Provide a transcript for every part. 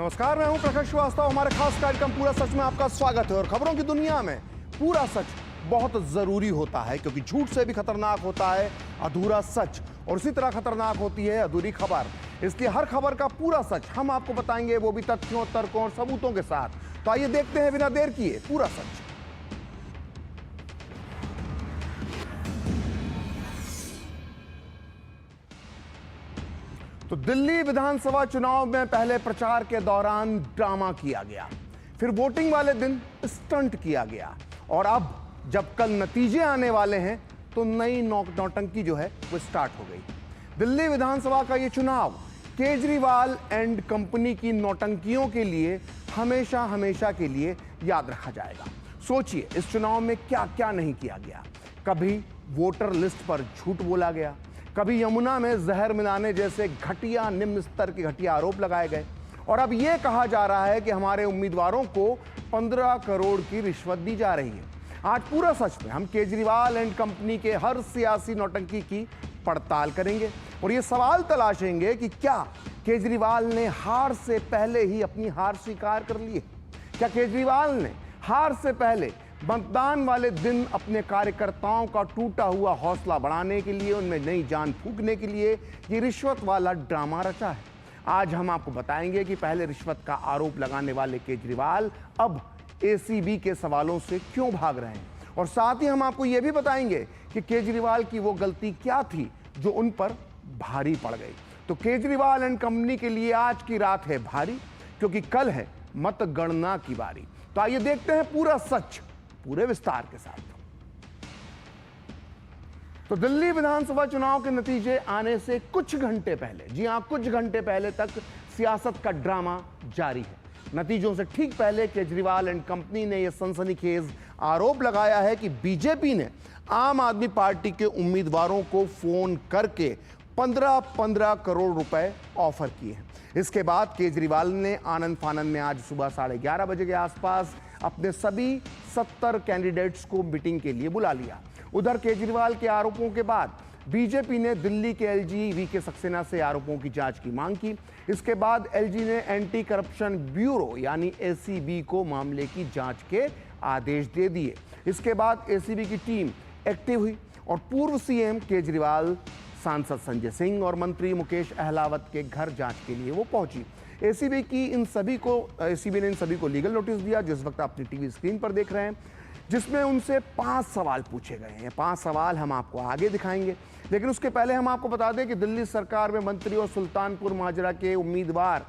नमस्कार, मैं हूं प्रखर श्रीवास्तव। हमारे खास कार्यक्रम पूरा सच में आपका स्वागत है। और खबरों की दुनिया में पूरा सच बहुत जरूरी होता है, क्योंकि झूठ से भी खतरनाक होता है अधूरा सच, और इसी तरह खतरनाक होती है अधूरी खबर। इसलिए हर खबर का पूरा सच हम आपको बताएंगे, वो भी तथ्यों, तर्कों और सबूतों के साथ। तो आइए देखते हैं बिना देर किए पूरा सच। तो दिल्ली विधानसभा चुनाव में पहले प्रचार के दौरान ड्रामा किया गया, फिर वोटिंग वाले दिन स्टंट किया गया, और अब जब कल नतीजे आने वाले हैं तो नई नौटंकी जो है वो स्टार्ट हो गई। दिल्ली विधानसभा का ये चुनाव केजरीवाल एंड कंपनी की नौटंकियों के लिए हमेशा हमेशा के लिए याद रखा जाएगा। सोचिए, इस चुनाव में क्या क्या नहीं किया गया। कभी वोटर लिस्ट पर झूठ बोला गया, कभी यमुना में जहर मिलाने जैसे घटिया, निम्न स्तर के घटिया आरोप लगाए गए, और अब यह कहा जा रहा है कि हमारे उम्मीदवारों को 15 करोड़ की रिश्वत दी जा रही है। आज पूरा सच में हम केजरीवाल एंड कंपनी के हर सियासी नौटंकी की पड़ताल करेंगे, और ये सवाल तलाशेंगे कि क्या केजरीवाल ने हार से पहले ही अपनी हार स्वीकार कर ली है? क्या केजरीवाल ने हार से पहले मतदान वाले दिन अपने कार्यकर्ताओं का टूटा हुआ हौसला बढ़ाने के लिए, उनमें नई जान फूंकने के लिए ये रिश्वत वाला ड्रामा रचा है? आज हम आपको बताएंगे कि पहले रिश्वत का आरोप लगाने वाले केजरीवाल अब एसीबी के सवालों से क्यों भाग रहे हैं, और साथ ही हम आपको यह भी बताएंगे कि केजरीवाल की वो गलती क्या थी जो उन पर भारी पड़ गई। तो केजरीवाल एंड कंपनी के लिए आज की रात है भारी, क्योंकि कल है मतगणना की बारी। तो आइए देखते हैं पूरा सच पूरे विस्तार के साथ। तो दिल्ली विधानसभा चुनाव के नतीजे आने से कुछ घंटे पहले, जी हां, कुछ घंटे पहले तक सियासत का ड्रामा जारी है। नतीजों से ठीक पहले केजरीवाल एंड कंपनी ने यह सनसनीखेज आरोप लगाया है कि बीजेपी ने आम आदमी पार्टी के उम्मीदवारों को फोन करके 15-15 करोड़ रुपए ऑफर किए हैं। इसके बाद केजरीवाल ने आनंद फानंद में आज सुबह 11:30 बजे के आसपास अपने सभी 70 कैंडिडेट्स को मीटिंग के लिए बुला लिया। उधर केजरीवाल के आरोपों के बाद बीजेपी ने दिल्ली के एलजी वीके सक्सेना से आरोपों की जांच की मांग की। इसके बाद एलजी ने एंटी करप्शन ब्यूरो यानी एसीबी को मामले की जांच के आदेश दे दिए। इसके बाद एसीबी की टीम एक्टिव हुई और पूर्व सीएम केजरीवाल, सांसद संजय सिंह और मंत्री मुकेश अहलावत के घर जांच के लिए वो पहुंची। एसीबी ने इन सभी को लीगल नोटिस दिया, जिस वक्त अपनी टीवी स्क्रीन पर देख रहे हैं, जिसमें उनसे 5 सवाल पूछे गए हैं। 5 सवाल हम आपको आगे दिखाएंगे, लेकिन उसके पहले हम आपको बता दें कि दिल्ली सरकार में मंत्री और सुल्तानपुर माजरा के उम्मीदवार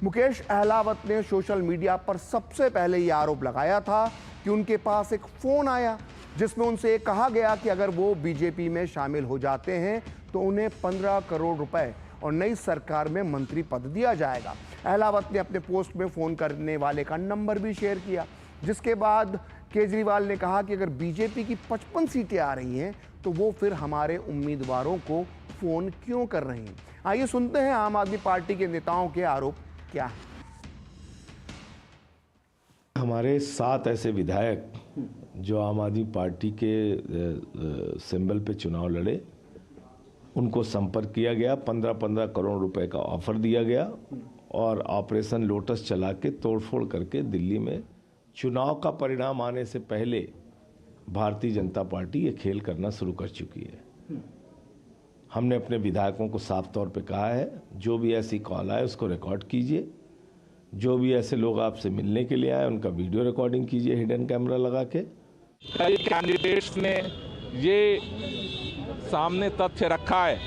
मुकेश अहलावत ने सोशल मीडिया पर सबसे पहले यह आरोप लगाया था कि उनके पास एक फोन आया जिसमें उनसे कहा गया कि अगर वो बीजेपी में शामिल हो जाते हैं तो उन्हें 15 करोड़ रुपए और नई सरकार में मंत्री पद दिया जाएगा। अहलावत ने अपने पोस्ट में फोन करने वाले का नंबर भी शेयर किया, जिसके बाद केजरीवाल ने कहा कि अगर बीजेपी की 55 सीटें आ रही हैं तो वो फिर हमारे उम्मीदवारों को फोन क्यों कर रहे हैं। आइए सुनते हैं आम आदमी पार्टी के नेताओं के आरोप क्या है। हमारे 7 ऐसे विधायक जो आम आदमी पार्टी के सिंबल पे चुनाव लड़े, उनको संपर्क किया गया, 15-15 करोड़ रुपए का ऑफर दिया गया और ऑपरेशन लोटस चला के तोड़फोड़ करके दिल्ली में चुनाव का परिणाम आने से पहले भारतीय जनता पार्टी ये खेल करना शुरू कर चुकी है। हमने अपने विधायकों को साफ तौर पे कहा है, जो भी ऐसी कॉल आए उसको रिकॉर्ड कीजिए, जो भी ऐसे लोग आपसे मिलने के लिए आए उनका वीडियो रिकॉर्डिंग कीजिए हिडन कैमरा लगा के। कई कैंडिडेट्स ने ये सामने तथ्य रखा है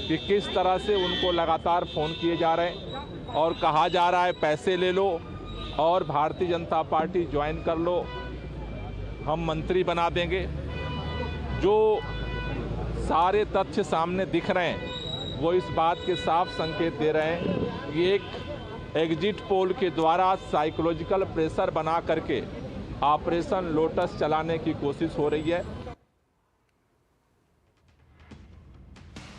कि किस तरह से उनको लगातार फ़ोन किए जा रहे हैं और कहा जा रहा है पैसे ले लो और भारतीय जनता पार्टी ज्वाइन कर लो, हम मंत्री बना देंगे। जो सारे तथ्य सामने दिख रहे हैं वो इस बात के साफ संकेत दे रहे हैं कि एक एग्जिट पोल के द्वारा साइकोलॉजिकल प्रेशर बना करके ऑपरेशन लोटस चलाने की कोशिश हो रही है।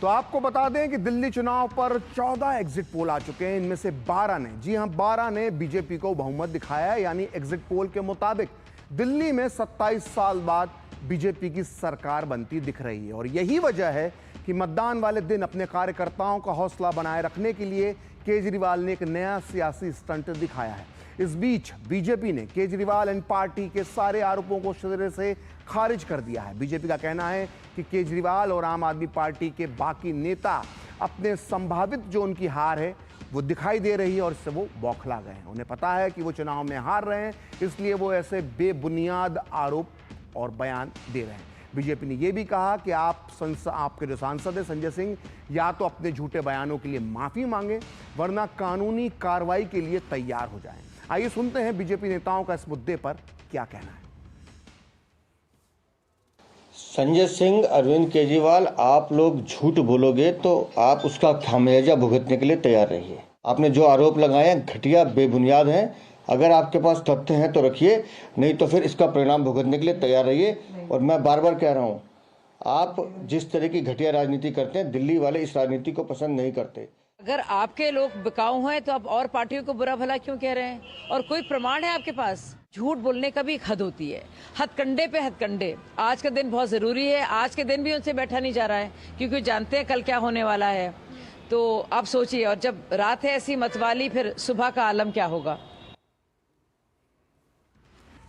तो आपको बता दें कि दिल्ली चुनाव पर 14 एग्जिट पोल आ चुके हैं। इनमें से 12 ने, जी हां, 12 ने बीजेपी को बहुमत दिखाया है। यानी एग्जिट पोल के मुताबिक दिल्ली में 27 साल बाद बीजेपी की सरकार बनती दिख रही है। और यही वजह है कि मतदान वाले दिन अपने कार्यकर्ताओं का हौसला बनाए रखने के लिए केजरीवाल ने एक नया सियासी स्टंट दिखाया है। इस बीच बीजेपी ने केजरीवाल एंड पार्टी के सारे आरोपों को सिरे से खारिज कर दिया है। बीजेपी का कहना है कि केजरीवाल और आम आदमी पार्टी के बाकी नेता अपने संभावित जो उनकी हार है वो दिखाई दे रही है और इससे वो बौखला गए हैं। उन्हें पता है कि वो चुनाव में हार रहे हैं, इसलिए वो ऐसे बेबुनियाद आरोप और बयान दे रहे हैं। बीजेपी ने यह भी कहा कि आपके जो सांसद हैं संजय सिंह, या तो अपने झूठे बयानों के लिए माफी मांगे वरना कानूनी कार्रवाई के लिए तैयार हो जाएं। आइए सुनते हैं बीजेपी नेताओं का इस मुद्दे पर क्या कहना है। संजय सिंह, अरविंद केजरीवाल, आप लोग झूठ बोलोगे तो आप उसका खामियाजा भुगतने के लिए तैयार रहिए। आपने जो आरोप लगाए हैं घटिया, बेबुनियाद हैं। अगर आपके पास तथ्य हैं तो रखिए, नहीं तो फिर इसका परिणाम भुगतने के लिए तैयार रहिए। और मैं बार बार कह रहा हूँ, आप जिस तरह की घटिया राजनीति करते हैं, दिल्ली वाले इस राजनीति को पसंद नहीं करते। अगर आपके लोग बिकाऊ हैं तो आप और पार्टियों को बुरा भला क्यों कह रहे हैं? और कोई प्रमाण है आपके पास? झूठ बोलने का भी एक हद होती है, हथकंडे पे हथकंडे। आज का दिन बहुत जरूरी है, आज के दिन भी उनसे बैठा नहीं जा रहा है क्योंकि जानते हैं कल क्या होने वाला है। तो आप सोचिए, और जब रात है ऐसी मतवाली, फिर सुबह का आलम क्या होगा।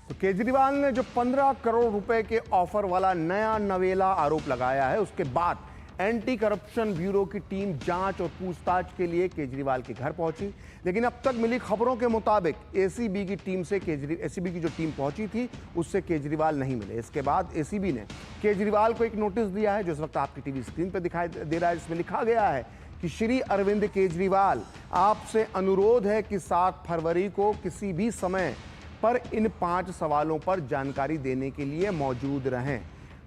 तो केजरीवाल ने जो 15 करोड़ रुपए के ऑफर वाला नया नवेला आरोप लगाया है, उसके बाद एंटी करप्शन ब्यूरो की टीम जांच और पूछताछ के लिए केजरीवाल के घर पहुंची। लेकिन अब तक मिली खबरों के मुताबिक एसीबी की जो टीम पहुंची थी उससे केजरीवाल नहीं मिले। इसके बाद एसीबी ने केजरीवाल को एक नोटिस दिया है जो इस वक्त आपकी टीवी स्क्रीन पर दिखाई दे रहा है, जिसमें लिखा गया है कि श्री अरविंद केजरीवाल, आपसे अनुरोध है कि 7 फरवरी को किसी भी समय पर इन 5 सवालों पर जानकारी देने के लिए मौजूद रहें।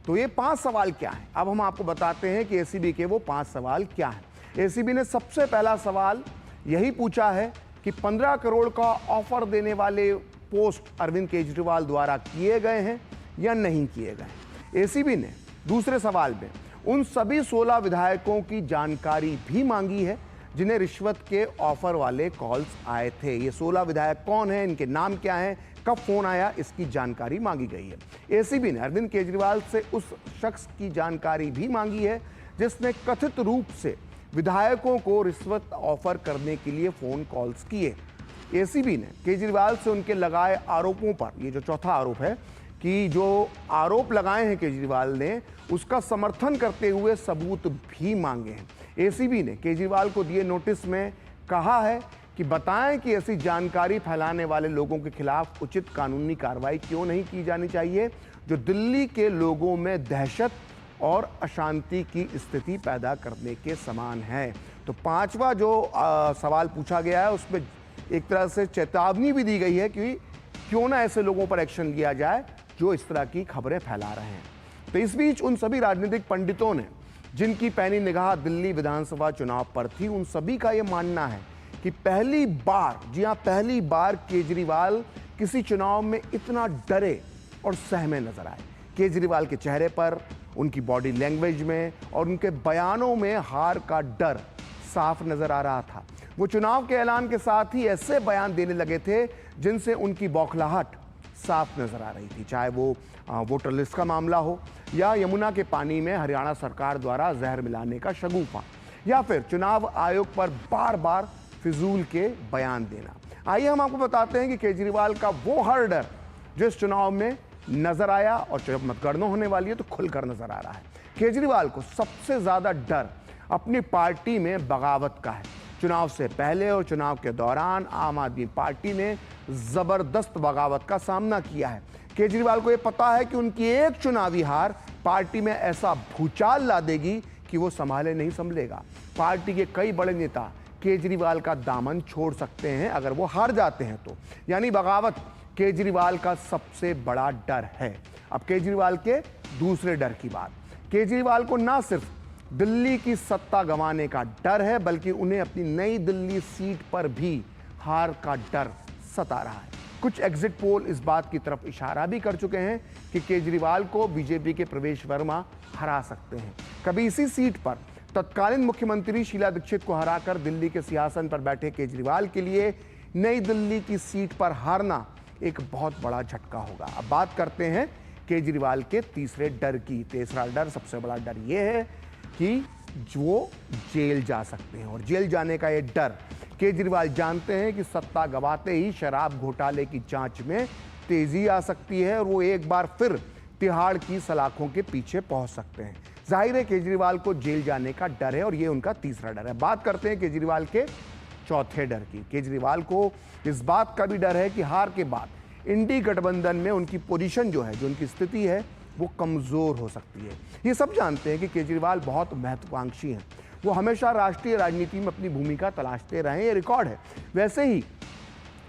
तो ये 5 सवाल क्या हैं? अब हम आपको बताते हैं कि एसीबी के वो 5 सवाल क्या हैं। एसीबी ने सबसे पहला सवाल यही पूछा है कि 15 करोड़ का ऑफर देने वाले पोस्ट अरविंद केजरीवाल द्वारा किए गए हैं या नहीं किए गए। एसीबी ने दूसरे सवाल में उन सभी 16 विधायकों की जानकारी भी मांगी है जिन्हें रिश्वत के ऑफर वाले कॉल्स आए थे। ये 16 विधायक कौन हैं, इनके नाम क्या हैं, कब फोन आया, इसकी जानकारी मांगी गई है। एसीबी ने अरविंद केजरीवाल से उस शख्स की जानकारी भी मांगी है जिसने कथित रूप से विधायकों को रिश्वत ऑफर करने के लिए फोन कॉल्स किए। एसीबी ने केजरीवाल से उनके लगाए आरोपों पर, ये जो चौथा आरोप है कि जो आरोप लगाए हैं केजरीवाल ने, उसका समर्थन करते हुए सबूत भी मांगे हैं। एसीबी ने केजरीवाल को दिए नोटिस में कहा है कि बताएं कि ऐसी जानकारी फैलाने वाले लोगों के खिलाफ उचित कानूनी कार्रवाई क्यों नहीं की जानी चाहिए जो दिल्ली के लोगों में दहशत और अशांति की स्थिति पैदा करने के समान है। तो 5वां जो सवाल पूछा गया है उसमें एक तरह से चेतावनी भी दी गई है कि क्यों ना ऐसे लोगों पर एक्शन लिया जाए जो इस तरह की खबरें फैला रहे हैं। तो इस बीच उन सभी राजनीतिक पंडितों ने जिनकी पैनी निगाह दिल्ली विधानसभा चुनाव पर थी, उन सभी का यह मानना है कि पहली बार, जी हां, पहली बार केजरीवाल किसी चुनाव में इतना डरे और सहमे नजर आए। केजरीवाल के चेहरे पर, उनकी बॉडी लैंग्वेज में और उनके बयानों में हार का डर साफ नजर आ रहा था। वो चुनाव के ऐलान के साथ ही ऐसे बयान देने लगे थे जिनसे उनकी बौखलाहट साफ नजर आ रही थी, चाहे वो वोटर लिस्ट का मामला हो या यमुना के पानी में हरियाणा सरकार द्वारा जहर मिलाने का शगुफा, या फिर चुनाव आयोग पर बार बार फिजूल के बयान देना। आइए हम आपको बताते हैं कि केजरीवाल का वो हर डर जो इस चुनाव में नजर आया और जब मतगणना होने वाली है तो खुलकर नजर आ रहा है। केजरीवाल को सबसे ज्यादा डर अपनी पार्टी में बगावत का है। चुनाव से पहले और चुनाव के दौरान आम आदमी पार्टी ने जबरदस्त बगावत का सामना किया है। केजरीवाल को यह पता है कि उनकी एक चुनावी हार पार्टी में ऐसा भूचाल ला देगी कि वो संभाले नहीं संभलेगा। पार्टी के कई बड़े नेता केजरीवाल का दामन छोड़ सकते हैं अगर वो हार जाते हैं तो, यानी बगावत केजरीवाल का सबसे बड़ा डर है। अब केजरीवाल के दूसरे डर की बात, केजरीवाल को ना सिर्फ दिल्ली की सत्ता गंवाने का डर है बल्कि उन्हें अपनी नई दिल्ली सीट पर भी हार का डर सता रहा है। कुछ एग्जिट पोल इस बात की तरफ इशारा भी कर चुके हैं कि केजरीवाल को बीजेपी के प्रवेश वर्मा हरा सकते हैं। कभी इसी सीट पर तत्कालीन मुख्यमंत्री शीला दीक्षित को हराकर दिल्ली के सिंहासन पर बैठे केजरीवाल के लिए नई दिल्ली की सीट पर हारना एक बहुत बड़ा झटका होगा। अब बात करते हैं केजरीवाल के तीसरे डर की। तीसरा डर, सबसे बड़ा डर यह है कि वो जेल जा सकते हैं, और जेल जाने का ये डर केजरीवाल जानते हैं कि सत्ता गंवाते ही शराब घोटाले की जांच में तेजी आ सकती है और वो एक बार फिर तिहाड़ की सलाखों के पीछे पहुंच सकते हैं। जाहिर है केजरीवाल को जेल जाने का डर है और ये उनका तीसरा डर है। बात करते हैं केजरीवाल के चौथे डर की। केजरीवाल को इस बात का भी डर है कि हार के बाद इंडी गठबंधन में उनकी पोजीशन जो उनकी स्थिति है वो कमजोर हो सकती है। ये सब जानते हैं कि केजरीवाल बहुत महत्वाकांक्षी हैं। वो हमेशा राष्ट्रीय राजनीति में अपनी भूमिका तलाशते रहे, ये रिकॉर्ड है। वैसे ही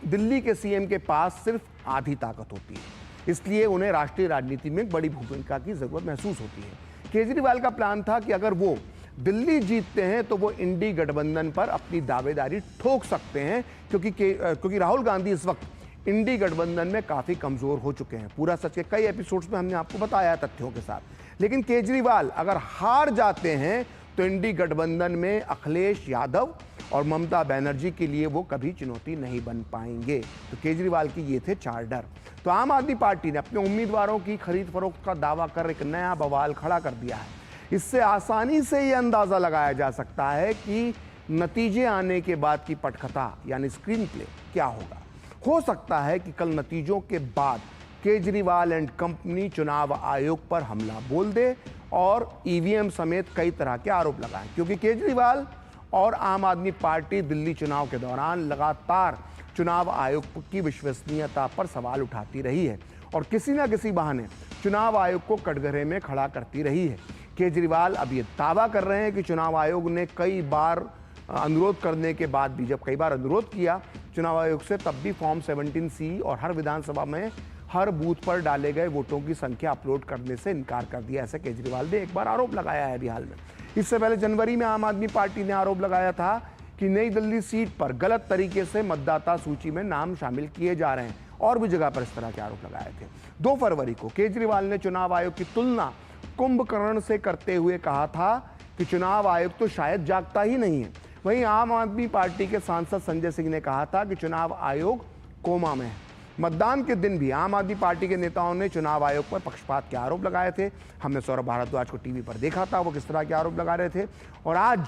दिल्ली के सीएम के पास सिर्फ आधी ताकत होती है, इसलिए उन्हें राष्ट्रीय राजनीति में बड़ी भूमिका की जरूरत महसूस होती है। केजरीवाल का प्लान था कि अगर वो दिल्ली जीतते हैं तो वो इंडी गठबंधन पर अपनी दावेदारी ठोक सकते हैं, क्योंकि राहुल गांधी इस वक्त इंडी गठबंधन में काफी कमजोर हो चुके हैं। पूरा सच के कई एपिसोड्स में हमने आपको बताया तथ्यों के साथ। लेकिन केजरीवाल अगर हार जाते हैं तो इंडी गठबंधन में अखिलेश यादव और ममता बनर्जी के लिए वो कभी चुनौती नहीं बन पाएंगे। तो केजरीवाल की ये थे 4 डर। तो आम आदमी पार्टी ने अपने उम्मीदवारों की खरीद फरोख्त का दावा कर एक नया बवाल खड़ा कर दिया है। इससे आसानी से ये अंदाजा लगाया जा सकता है कि नतीजे आने के बाद की पटकथा यानी स्क्रीन प्ले क्या होगा। हो सकता है कि कल नतीजों के बाद केजरीवाल एंड कंपनी चुनाव आयोग पर हमला बोल दे और ईवीएम समेत कई तरह के आरोप लगाएं, क्योंकि केजरीवाल और आम आदमी पार्टी दिल्ली चुनाव के दौरान लगातार चुनाव आयोग की विश्वसनीयता पर सवाल उठाती रही है और किसी न किसी बहाने चुनाव आयोग को कटघरे में खड़ा करती रही है। केजरीवाल अब ये दावा कर रहे हैं कि चुनाव आयोग ने कई बार अनुरोध करने के बाद भी, जब कई बार अनुरोध किया चुनाव आयोग से, तब भी फॉर्म 17C और हर विधानसभा में हर बूथ पर डाले गए वोटों की संख्या अपलोड करने से इनकार कर दिया। ऐसे केजरीवाल ने एक बार आरोप लगाया है अभी हाल में। इससे पहले जनवरी में आम आदमी पार्टी ने आरोप लगाया था कि नई दिल्ली सीट पर गलत तरीके से मतदाता सूची में नाम शामिल किए जा रहे हैं और भी जगह पर इस तरह के आरोप लगाए थे। 2 फरवरी को केजरीवाल ने चुनाव आयोग की तुलना कुंभकर्ण से करते हुए कहा था कि चुनाव आयोग तो शायद जागता ही नहीं है। वहीं आम आदमी पार्टी के सांसद संजय सिंह ने कहा था कि चुनाव आयोग कोमा में है। मतदान के दिन भी आम आदमी पार्टी के नेताओं ने चुनाव आयोग पर पक्षपात के आरोप लगाए थे। हमने सौरभ भारद्वाज को टीवी पर देखा था वो किस तरह के आरोप लगा रहे थे। और आज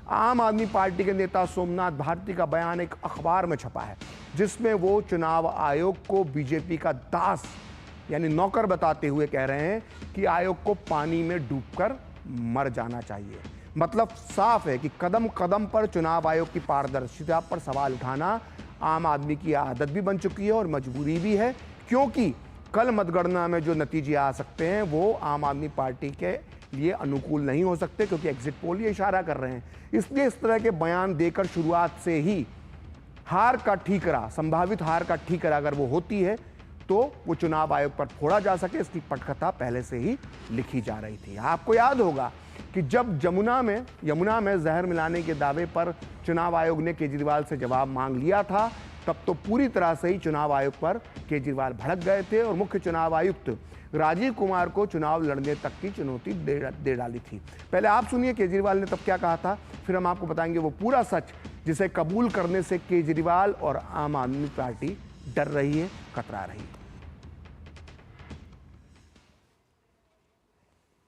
आम आदमी पार्टी के नेता सोमनाथ भारती का बयान एक अखबार में छपा है, जिसमें वो चुनाव आयोग को बीजेपी का दास यानी नौकर बताते हुए कह रहे हैं कि आयोग को पानी में डूबकर मर जाना चाहिए। मतलब साफ है कि कदम कदम पर चुनाव आयोग की पारदर्शिता पर सवाल उठाना आम आदमी की आदत भी बन चुकी है और मजबूरी भी है, क्योंकि कल मतगणना में जो नतीजे आ सकते हैं वो आम आदमी पार्टी के लिए अनुकूल नहीं हो सकते, क्योंकि एग्जिट पोल ये इशारा कर रहे हैं। इसलिए इस तरह के बयान देकर शुरुआत से ही हार का ठीकरा, संभावित हार का ठीकरा अगर वो होती है तो वो चुनाव आयोग पर फोड़ा जा सके, इसकी पटकथा पहले से ही लिखी जा रही थी। आपको याद होगा कि जब यमुना में जहर मिलाने के दावे पर चुनाव आयोग ने केजरीवाल से जवाब मांग लिया था, तब तो पूरी तरह से ही चुनाव आयोग पर केजरीवाल भड़क गए थे और मुख्य चुनाव आयुक्त राजीव कुमार को चुनाव लड़ने तक की चुनौती दे डाली थी। पहले आप सुनिए केजरीवाल ने तब क्या कहा था, फिर हम आपको बताएंगे वो पूरा सच जिसे कबूल करने से केजरीवाल और आम आदमी पार्टी डर रही है, कतरा रही है।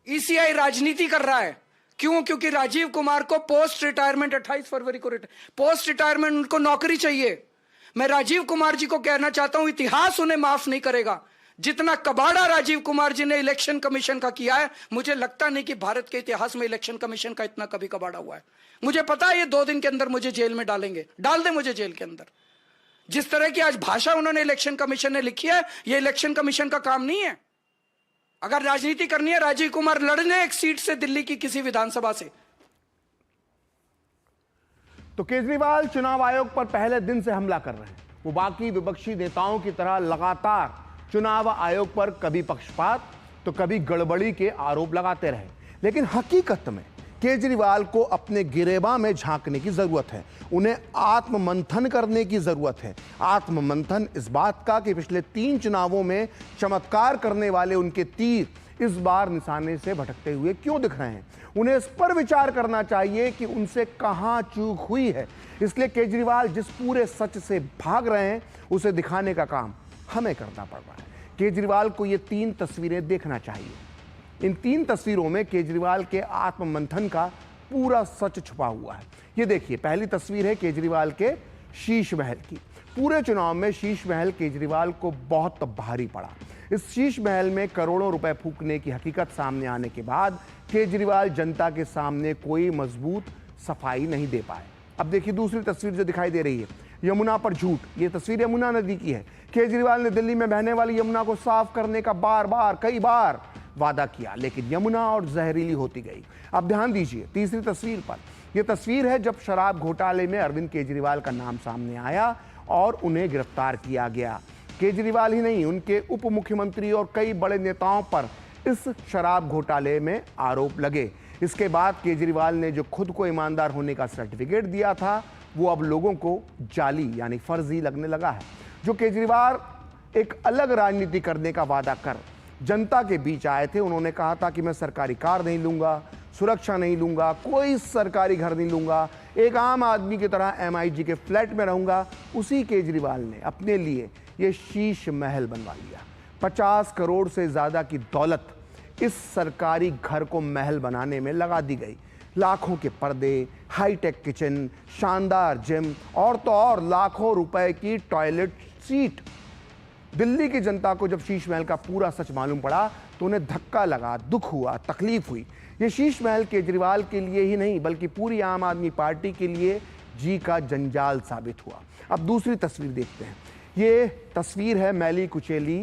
ईसीआई राजनीति कर रहा है। क्यों? क्योंकि राजीव कुमार को पोस्ट रिटायरमेंट 28 फरवरी को पोस्ट रिटायरमेंट उनको नौकरी चाहिए। मैं राजीव कुमार जी को कहना चाहता हूं, इतिहास उन्हें माफ नहीं करेगा। जितना कबाड़ा राजीव कुमार जी ने इलेक्शन कमीशन का किया है, मुझे लगता नहीं कि भारत के इतिहास में इलेक्शन कमीशन का इतना कभी कबाड़ा हुआ है। मुझे पता है ये 2 दिन के अंदर मुझे जेल में डालेंगे, डाल दे मुझे जेल के अंदर। जिस तरह की आज भाषा उन्होंने इलेक्शन कमीशन ने लिखी है, ये इलेक्शन कमीशन का काम नहीं है। अगर राजनीति करनी है, राजीव कुमार लड़ने एक सीट से दिल्ली की किसी विधानसभा से। तो केजरीवाल चुनाव आयोग पर पहले दिन से हमला कर रहे हैं। वो बाकी विपक्षी नेताओं की तरह लगातार चुनाव आयोग पर कभी पक्षपात तो कभी गड़बड़ी के आरोप लगाते रहे। लेकिन हकीकत में केजरीवाल को अपने गिरेबां में झांकने की जरूरत है। उन्हें आत्ममंथन करने की जरूरत है। आत्ममंथन इस बात का कि पिछले 3 चुनावों में चमत्कार करने वाले उनके तीर इस बार निशाने से भटकते हुए क्यों दिख रहे हैं। उन्हें इस पर विचार करना चाहिए कि उनसे कहां चूक हुई है। इसलिए केजरीवाल जिस पूरे सच से भाग रहे हैं, उसे दिखाने का काम हमें करना पड़ रहा है। केजरीवाल को ये 3 तस्वीरें देखना चाहिए। इन 3 तस्वीरों में केजरीवाल के आत्ममंथन का पूरा सच छुपा हुआ है। ये देखिए, पहली तस्वीर है केजरीवाल के शीश महल की। पूरे चुनाव में शीश महल केजरीवाल को बहुत भारी पड़ा। इस शीश महल में करोड़ों रुपए फूकने की हकीकत सामने आने के बाद केजरीवाल जनता के सामने कोई मजबूत सफाई नहीं दे पाए। अब देखिए दूसरी तस्वीर जो दिखाई दे रही है, यमुना पर झूठ। ये तस्वीर यमुना नदी की है। केजरीवाल ने दिल्ली में बहने वाली यमुना को साफ करने का कई बार वादा किया, लेकिन यमुना और जहरीली होती गई। अब ध्यान दीजिए तीसरी तस्वीर पर। यह तस्वीर है जब शराब घोटाले में अरविंद केजरीवाल का नाम सामने आया और उन्हें गिरफ्तार किया गया। केजरीवाल ही नहीं, उनके उप मुख्यमंत्री और कई बड़े नेताओं पर इस शराब घोटाले में आरोप लगे। इसके बाद केजरीवाल ने जो खुद को ईमानदार होने का सर्टिफिकेट दिया था, वो अब लोगों को जाली यानी फर्जी लगने लगा है। जो केजरीवाल एक अलग राजनीति करने का वादा कर जनता के बीच आए थे, उन्होंने कहा था कि मैं सरकारी कार नहीं लूंगा, सुरक्षा नहीं लूंगा, कोई सरकारी घर नहीं लूंगा, एक आम आदमी की तरह MIG के फ्लैट में रहूंगा। उसी केजरीवाल ने अपने लिए ये शीश महल बनवा लिया। 50 करोड़ से ज्यादा की दौलत इस सरकारी घर को महल बनाने में लगा दी गई। लाखों के पर्दे, हाईटेक किचन, शानदार जिम और तो और लाखों रुपए की टॉयलेट सीट। दिल्ली की जनता को जब शीश महल का पूरा सच मालूम पड़ा तो उन्हें धक्का लगा, दुख हुआ, तकलीफ हुई। ये शीश महल केजरीवाल के लिए ही नहीं बल्कि पूरी आम आदमी पार्टी के लिए जी का जंजाल साबित हुआ। अब दूसरी तस्वीर देखते हैं। ये तस्वीर है मैली कुचेली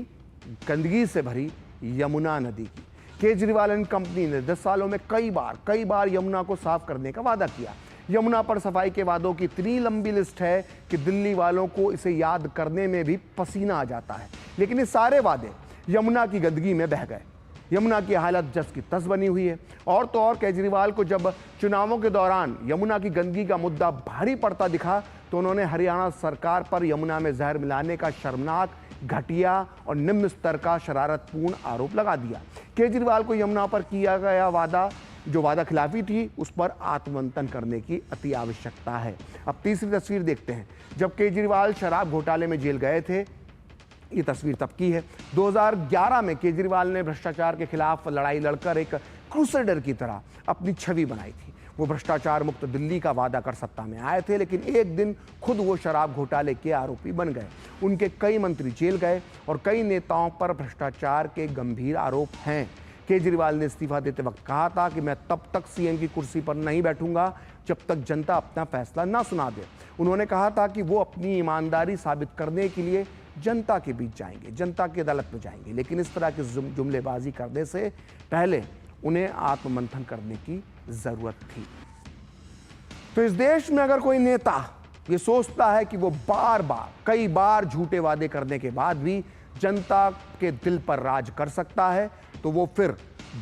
गंदगी से भरी यमुना नदी की। केजरीवाल एंड कंपनी ने 10 सालों में कई बार यमुना को साफ करने का वादा किया। यमुना पर सफाई के वादों की इतनी लंबी लिस्ट है कि दिल्ली वालों को इसे याद करने में भी पसीना आ जाता है। लेकिन ये सारे वादे यमुना की गंदगी में बह गए। यमुना की हालत जस की तस बनी हुई है। और तो और केजरीवाल को जब चुनावों के दौरान यमुना की गंदगी का मुद्दा भारी पड़ता दिखा तो उन्होंने हरियाणा सरकार पर यमुना में जहर मिलाने का शर्मनाक, घटिया और निम्न स्तर का शरारतपूर्ण आरोप लगा दिया। केजरीवाल को यमुना पर किया गया वादा खिलाफी थी, उस पर आत्ममंथन करने की अति आवश्यकता है। अब तीसरी तस्वीर देखते हैं। जब केजरीवाल शराब घोटाले में जेल गए थे, ये तस्वीर तब की है। 2011 में केजरीवाल ने भ्रष्टाचार के खिलाफ लड़ाई लड़कर एक क्रूसेडर की तरह अपनी छवि बनाई थी। वो भ्रष्टाचार मुक्त दिल्ली का वादा कर सत्ता में आए थे, लेकिन एक दिन खुद वो शराब घोटाले के आरोपी बन गए। उनके कई मंत्री जेल गए और कई नेताओं पर भ्रष्टाचार के गंभीर आरोप हैं। केजरीवाल ने इस्तीफा देते वक्त कहा था कि मैं तब तक CM की कुर्सी पर नहीं बैठूंगा जब तक जनता अपना फैसला ना सुना दे। उन्होंने कहा था कि वो अपनी ईमानदारी साबित करने के लिए जनता के बीच जाएंगे, जनता की अदालत में जाएंगे। लेकिन इस तरह की जुमलेबाजी करने से पहले उन्हें आत्ममंथन करने की जरूरत थी। तो इस देश में अगर कोई नेता ये सोचता है कि वो कई बार झूठे वादे करने के बाद भी जनता के दिल पर राज कर सकता है, तो वो फिर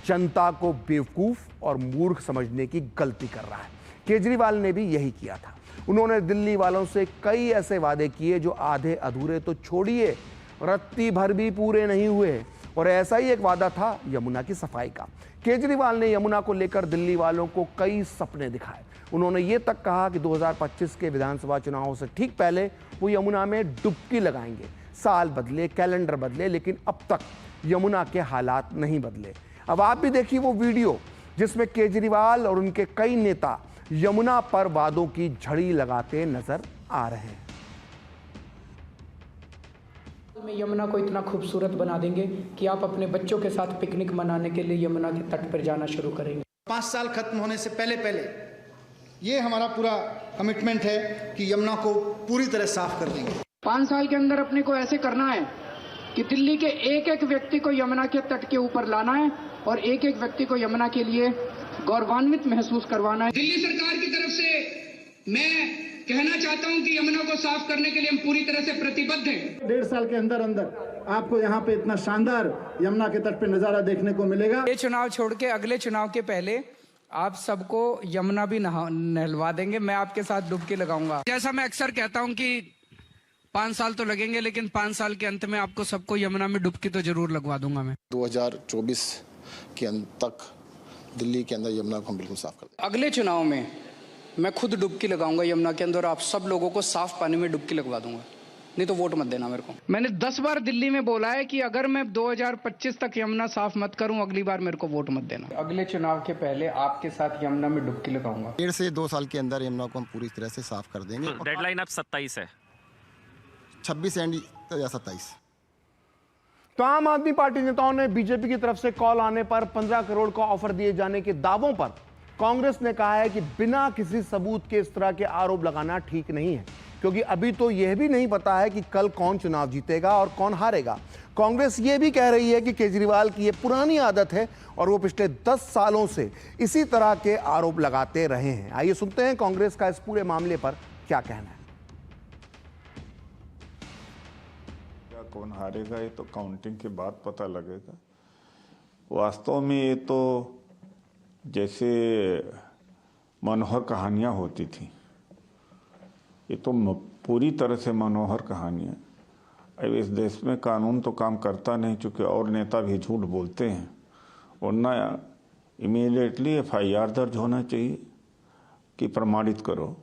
जनता को बेवकूफ और मूर्ख समझने की गलती कर रहा है। केजरीवाल ने भी यही किया था। उन्होंने दिल्ली वालों से कई ऐसे वादे किए जो आधे अधूरे तो छोड़िए, रत्ती भर भी पूरे नहीं हुए। और ऐसा ही एक वादा था यमुना की सफाई का। केजरीवाल ने यमुना को लेकर दिल्ली वालों को कई सपने दिखाए। उन्होंने ये तक कहा कि 2025 के विधानसभा चुनावों से ठीक पहले वो यमुना में डुबकी लगाएंगे। साल बदले, कैलेंडर बदले, लेकिन अब तक यमुना के हालात नहीं बदले। अब आप भी देखिए वो वीडियो जिसमें केजरीवाल और उनके कई नेता यमुना पर वादों की झड़ी लगाते नजर आ रहे हैं। में यमुना को इतना खूबसूरत बना देंगे कि आप अपने बच्चों के साथ पिकनिक मनाने के लिए यमुना के तट पर जाना शुरू करेंगे। 5 साल खत्म होने से पहले ये हमारा पूरा कमिटमेंट है कि यमुना को पूरी तरह साफ कर देंगे। 5 साल के अंदर अपने को ऐसे करना है कि दिल्ली के एक व्यक्ति को यमुना के तट के ऊपर लाना है और एक व्यक्ति को यमुना के लिए गौरवान्वित महसूस करवाना है। दिल्ली सरकार की तरफ से मैं कहना चाहता हूं कि यमुना को साफ करने के लिए हम पूरी तरह से प्रतिबद्ध हैं। 1.5 साल के अंदर आपको यहाँ पे इतना शानदार यमुना के तट पे नजारा देखने को मिलेगा। ये चुनाव छोड़ के अगले चुनाव के पहले आप सबको यमुना भी नहलवा देंगे। मैं आपके साथ डुबकी लगाऊंगा। जैसा मैं अक्सर कहता हूं कि 5 साल तो लगेंगे, लेकिन 5 साल के अंत में आपको सबको यमुना में डुबकी तो जरूर लगवा दूंगा मैं। 2024 के अंत तक दिल्ली के अंदर यमुना को हम बिल्कुल साफ कर देंगे। अगले चुनाव में मैं खुद डुबकी लगाऊंगा यमुना के अंदर, आप सब लोगों को साफ पानी में डुबकी लगवा दूंगा। नहीं तो वोट मत देना मेरे को। मैंने 10 बार दिल्ली में बोला है कि अगर मैं 2025 तक यमुना साफ मत करूं, अगली बार मेरे को वोट मत देना। अगले चुनाव के पहले आपके साथ यमुना में डुबकी लगाऊंगा। 1.5 से 2 साल के अंदर यमुना को हम पूरी तरह से साफ कर देंगे। डेडलाइन अब 27 है, 26 एंड या 27। तो आम आदमी पार्टी नेताओं ने बीजेपी की तरफ से कॉल आने पर 15 करोड़ का ऑफर दिए जाने के दावों पर कांग्रेस ने कहा है कि बिना किसी सबूत के इस तरह के आरोप लगाना ठीक नहीं है, क्योंकि अभी तो यह भी नहीं पता है कि कल कौन चुनाव जीतेगा और कौन हारेगा। कांग्रेस यह भी कह रही है कि केजरीवाल की यह पुरानी आदत है और वो पिछले 10 सालों से इसी तरह के आरोप लगाते रहे हैं। आइए सुनते हैं कांग्रेस का इस पूरे मामले पर क्या कहना है। कौन हारेगा ये तो काउंटिंग के बाद पता लगेगा। वास्तव में ये तो जैसे मनोहर कहानियां होती थी, ये तो पूरी तरह से मनोहर कहानियां। अब इस देश में कानून तो काम करता नहीं, चूंकि और नेता भी झूठ बोलते हैं, वरना इमीडिएटली FIR दर्ज होना चाहिए कि प्रमाणित करो।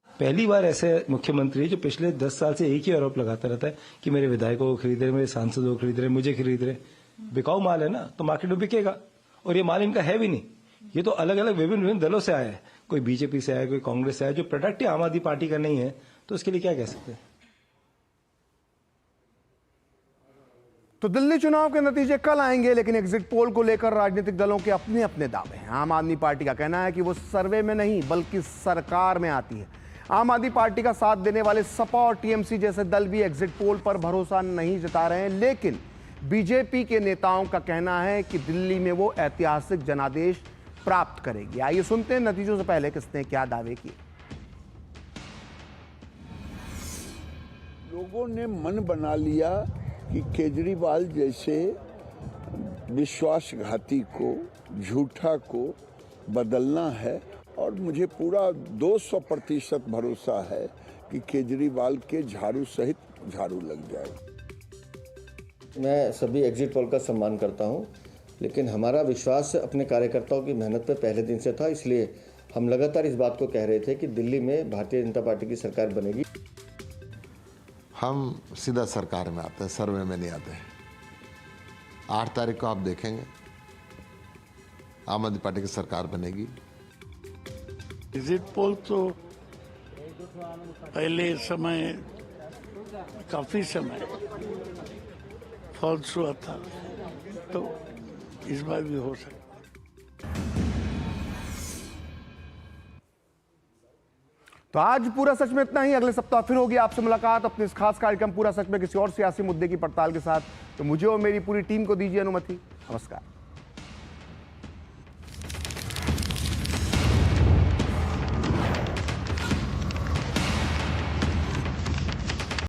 पहली बार ऐसे मुख्यमंत्री जो पिछले 10 साल से एक ही आरोप लगाता रहता है कि मेरे विधायकों को खरीद रहे, मेरे सांसदों को खरीद रहे, मुझे खरीद रहे। बिकाऊ माल है ना, तो मार्केट में बिकेगा, और ये माल इनका है भी नहीं। ये तो अलग अलग विभिन्न दलों से आया है, कोई बीजेपी से आया, कोई कांग्रेस से आया। जो प्रोडक्ट आम आदमी पार्टी का नहीं है तो उसके लिए क्या कह सकते हैं। तो दिल्ली चुनाव के नतीजे कल आएंगे, लेकिन एग्जिट पोल को लेकर राजनीतिक दलों के अपने अपने दावे हैं। आम आदमी पार्टी का कहना है कि वो सर्वे में नहीं बल्कि सरकार में आती है। आम आदमी पार्टी का साथ देने वाले सपा और टीएमसी जैसे दल भी एग्जिट पोल पर भरोसा नहीं जता रहे हैं, लेकिन बीजेपी के नेताओं का कहना है कि दिल्ली में वो ऐतिहासिक जनादेश प्राप्त करेगी। आइए सुनते हैं नतीजों से पहले किसने क्या दावे किए। लोगों ने मन बना लिया कि केजरीवाल जैसे विश्वासघाती को, झूठा को बदलना है, और मुझे पूरा 200% भरोसा है कि केजरीवाल के झाड़ू सहित झाड़ू लग जाए। मैं सभी एग्जिट पोल का सम्मान करता हूं, लेकिन हमारा विश्वास अपने कार्यकर्ताओं की मेहनत पे पहले दिन से था, इसलिए हम लगातार इस बात को कह रहे थे कि दिल्ली में भारतीय जनता पार्टी की सरकार बनेगी। हम सीधा सरकार में आते हैं, सर्वे में नहीं आते हैं। 8 तारीख को आप देखेंगे आम आदमी पार्टी की सरकार बनेगी। एग्जिट पोल तो पहले समय, काफी समय फॉल्स हुआ था, तो इस बार भी हो सकता। तो आज पूरा सच में इतना ही। अगले सप्ताह फिर होगी आपसे मुलाकात अपने इस खास कार्यक्रम पूरा सच में किसी और सियासी मुद्दे की पड़ताल के साथ। तो मुझे और मेरी पूरी टीम को दीजिए अनुमति। नमस्कार।